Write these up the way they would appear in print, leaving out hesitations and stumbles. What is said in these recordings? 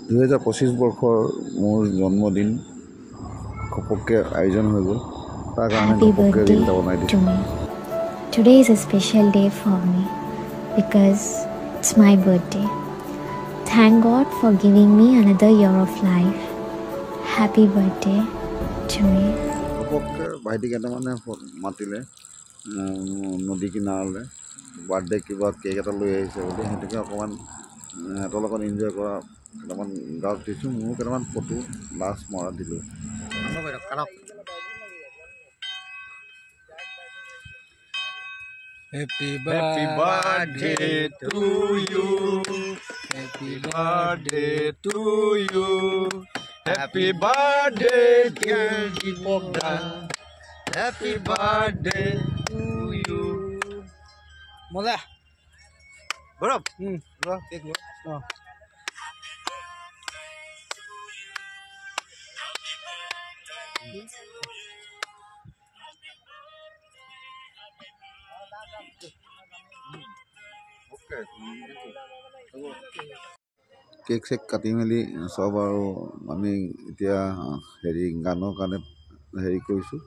2025 বৰ্ষৰ মোৰ জন্মদিন ঘপককৈ আয়োজন হৈ গ'ল তাৰ কাৰণে Happy ঘপককৈ birthday ৰীল এটা বনাই to দিছোঁ me. Today is a special day for me because it's my birthday. Thank God for giving me another year of life. Happy birthday to me. ঘপককৈ ভাইটি কেইটামানে মাতিলে নদী কিনাৰলৈ বাৰ্থডে কিবা কেক এটা লৈ আহিছে বুলি সেইটোকে অকণমান সিহঁতৰ লগত এনজয় কৰা কেইটামান গাঁৱত দিছোঁ মোৰো কেইটামান ফটো লাষ্ট মৰা দিলোঁ Happy birthday to you. Happy birthday to you. Happy birthday dear Dipokda. Happy birthday to you. Mola. Bro. Bro, take lo. Cake চেক কাটি মেলি চব আৰু আমি এতিয়া গানৰ কাৰণে কৰিছোঁ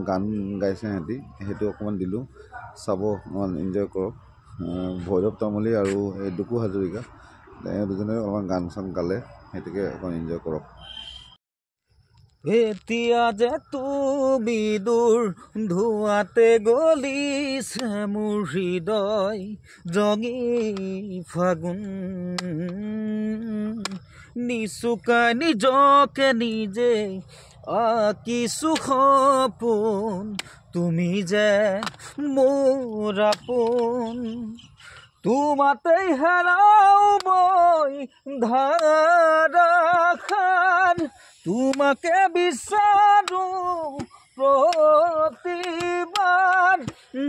গান গাইছে সিহঁতি সেইটো অকণমান দিলোঁ চাব অকণমান এনজয় কৰক ভৈৰৱ তামুলী আৰু এই ডুকু হাজৰিকা দুজনে অকণমান গান চান গালে সেইটোকে অকণমান এনজয় কৰক এতিয়া যে তুমি দূৰ ধোৱাতে গলিছে মোৰ হৃদয় ৰঙী ফাগুন নিচুকাই নিজকে নিজে আঁকিছো সপোন তুমি যে মোৰ আপোন তোমাতেই হেৰাও মই ধাৰাখান তোমাকে বিচাৰো প্ৰতিবাৰ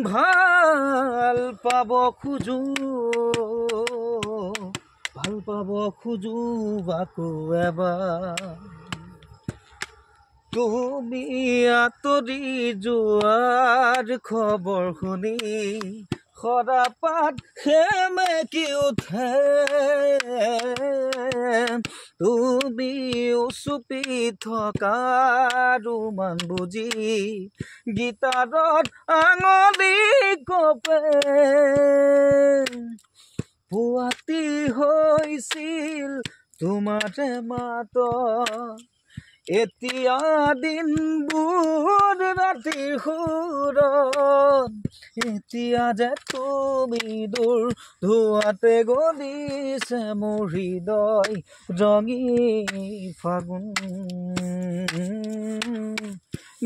ভাল পাব খোজো আকৌ এবাৰ তুমি আঁতৰি যোৱাৰ খবৰ শুনি সদাপাত সেমেকি উঠে তুমি উচুপি থকা ৰুমান বুজি গীটাৰত আঙুলি কপে পুৱাতি হৈছিল তোমাৰে মাত এতিয়া দিনবোৰ ৰাতিৰ সুৰত এতিয়া যে তুমি দূৰ ধোৱাতে গলিছে মোৰ হৃদয় ৰঙী ফাগুন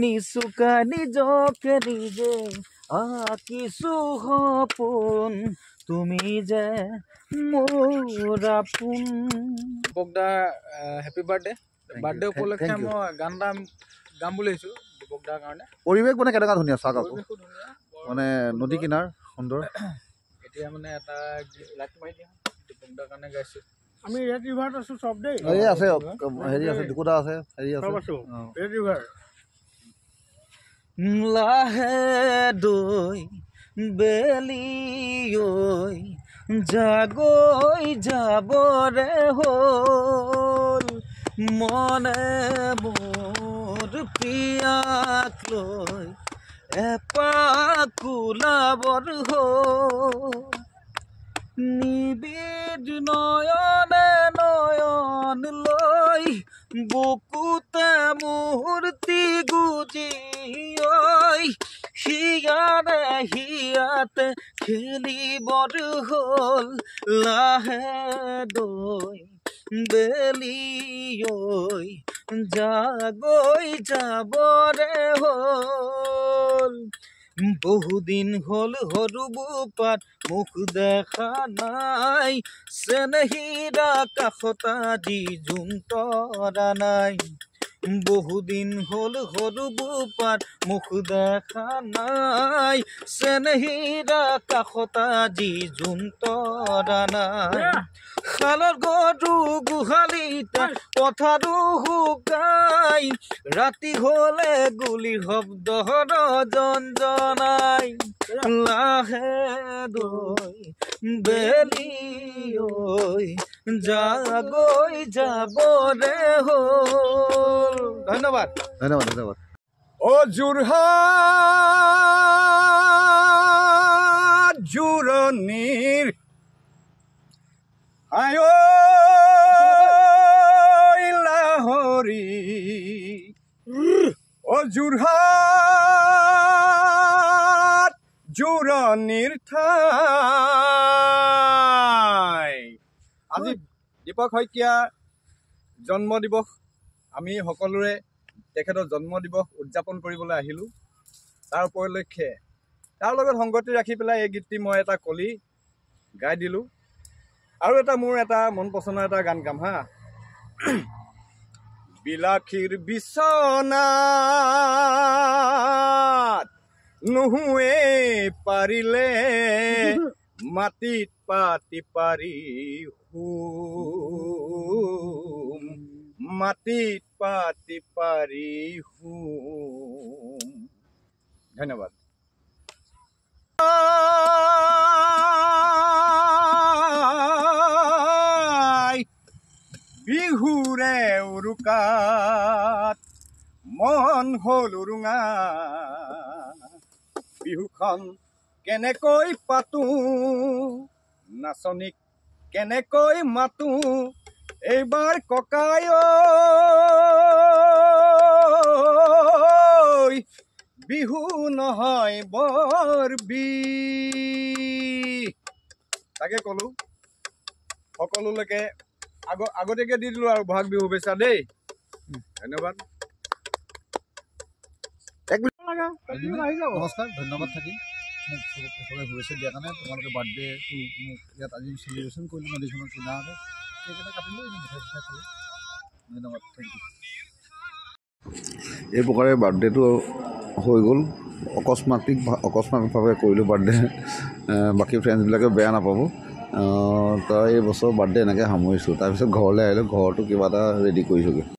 নিচুকা নিজকে নিজে আঁকিছো সপোন তুমি যে মোৰ আপোন বগদা হেপী বাৰ্থডে বাৰ্থডে উপলক্ষে মই গান এটা গাম বুলি আহিছোঁ দীপকদাৰ কাৰণে পৰিৱেশ মানে কেনেকুৱা ধুনীয়া চাওক আকৌ মানে নদী কিনাৰ সুন্দৰ এতিয়া মানে এটা লাইট মাৰি দিয়া দীপকদাৰ কাৰণে গাইছোঁ আমি ৰেড ৰিভাৰত আছোঁ চব দেই এই আছে আছে দুকুটা আছে আছে ৰেড ৰিভাৰ লাহে দৈ বেলি ঐ জাগৈ যাবৰে হ'ল মনে মোৰ পিয়াক লৈ এপাক ওলাবৰ হ'ল নিবিদ নয়নে নয়ন লৈ বুকুতে মূৰ্তি গুজি হিয়াৰে হিয়াতে খেলিবৰ হ'ল লাহে দৈ বেলি ঐ জাগৈ যাবৰে হ'ল বহুদিন হ'ল সৰু বোপাত মুখ দেখা নাই চেনেহীৰা কাষত আজি জোন তৰা নাই বহুদিন হ'ল সৰু বোপাত মুখ দেখা নাই চেনেহীৰা কাষত আজি জোন তৰা নাই খালৰ গৰু গোহালিতে পথাৰো শুকাই ৰাতি হলে গুলিৰ শব্দ জনজনাই লাহে দৈ বেলি ঐ যাগৈ যাবৰে হ'ল। ধন্যবাদ ধন্যবাদ ধন্যবাদ। যোৰহাট জোৰণিৰ আয় লাহৰি যোৰহাট জোৰণিৰ ঠাই। আজি দীপক শইকীয়া জন্ম দিৱস, আমি সকলোৰে তেখেতৰ জন্ম দিৱস উদযাপন কৰিবলৈ আহিলোঁ। তাৰ উপলক্ষে তাৰ লগত সংগতি ৰাখি পেলাই এই গীতটি মই এটা কলি গাই দিলোঁ। আৰু এটা মোৰ এটা মন পচন্দৰ এটা গান গাম হা। বিলাসীৰ বিচনাত নুশুৱে পাৰিলে মাটিত পাতি পাৰি শুম, মাটিত পাতি পাৰি শুম। ধন্যবাদ। বিহুৰে উৰুকাত মন হ'ল উৰুঙা, বিহুখন কেনেকৈ পাতো, নাচনীক কেনেকৈ মাতো, এইবাৰ ককাই বিহু নহয় বৰ বিষ। তাকে ক'লো সকলোলৈকে আগতীয়াকৈ দি দিলোঁ আৰু বহাগ বিহু শুভেচ্ছা দেই। ধন্যবাদ। নমস্কাৰ, ধন্যবাদ থাকিল মোক সকলোৱে শুভেচ্ছা দিয়াৰ কাৰণে। তোমালোকে বাৰ্থডেটো মোক ইয়াত আজি চেলিব্ৰেশ্যন কৰিলোঁ নদীখনৰ কিনাৰতে, সেইকাৰণে কাটিলোঁ, মিঠাই চিঠাই খালোঁ। ধন্যবাদ, থেংক ইউ। এই প্ৰকাৰে বাৰ্থডেটো হৈ গ'ল। অকস্মাতভাৱে কৰিলোঁ বাৰ্থডে, বাকী ফ্ৰেণ্ডছবিলাকে বেয়া নাপাব। তো এই বছৰ বাৰ্থডে এনেকৈ সামৰিছোঁ। তাৰপিছত ঘৰলৈ আহিলোঁ, ঘৰতো কিবা এটা ৰেডি কৰিছোঁগৈ।